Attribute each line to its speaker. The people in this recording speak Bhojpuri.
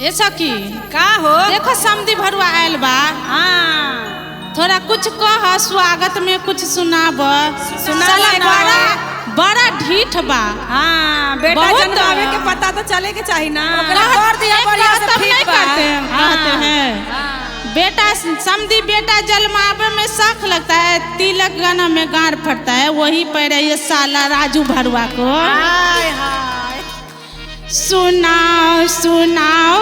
Speaker 1: ऐसा की
Speaker 2: का हो
Speaker 1: देखो समधी भरुआ आयल बा।
Speaker 2: हाँ
Speaker 1: थोड़ा कुछ कह स्वागत में कुछ सुनाब।
Speaker 2: सुनावा ना।
Speaker 1: बड़ा ढीठ बा।
Speaker 2: हाँ बेटा
Speaker 1: बहुत
Speaker 2: जन्मावे के पता तो चले के चाहिए ना।
Speaker 1: कर दिया बढ़िया से
Speaker 2: ठीक
Speaker 1: नहीं
Speaker 2: बा।
Speaker 1: करते हैं, कहते हैं
Speaker 2: हाँ।
Speaker 1: बेटा समधी बेटा जन्मावे में शौक लगता है, तिलक गाना में गार फटता है, वही पे ये साला राजू भरुआ को।
Speaker 2: हाय हाय
Speaker 1: सुनाओ सुनाओ